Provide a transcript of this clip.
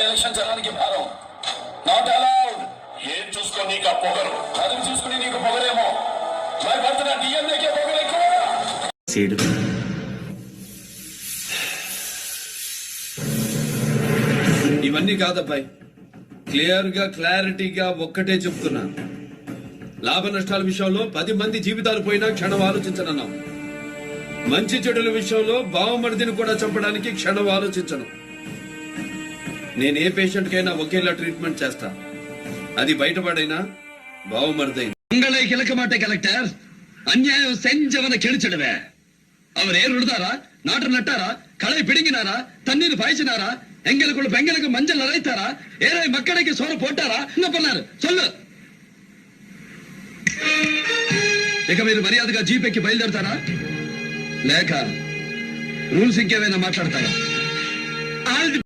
Election జనానికి భారం. Not allowed. ఏం చూసుకో నీకు ఆ పొగరు, అది చూసుకుని నీకు పొగరేమో. మరి పడుతున్న డిఎంఏకే పొగరు ఎక్కువ. ఇవన్నీ కాదబ్బాయి, క్లియర్ గా క్లారిటీగా ఒక్కటే చెప్తున్నా. లాభ నష్టాల విషయంలో 10 మంది జీవితాలు పోయినా క్షణం ఆలోచించనన్నాం. మంచి చెడుల విషయంలో బావమరిదిని కూడా చంపడానికి క్షణం ఆలోచించను. నేనే పేషెంట్ కైనా ఒకేలా ట్రీట్మెంట్ చేస్తా, అది బయటపడైనా బావమరిదైనా. உங்களை கிழக்க மாட்டே கலெக்டர், அநியாயம் செஞ்சவனை கெளிச்சிடுவே. அவர் ஏர் விடுதாரா, நாட்டு நட்டாரா, களை பிடுங்கினாரா, தண்ணீர் பாய்ச்சினாரா, எங்களுக்குள்ள பெங்களுக்கு மஞ்சள் அரைத்தாரா, ஏழை மக்களுக்கு சோறு போட்டாரா, என்ன பண்ணாரு சொல்லு. ఇక మీరు మర్యాదగా జీపేకి బయలుదేరతారా లేక రూల్స్ ఇంకేమైనా మాట్లాడతారా? All the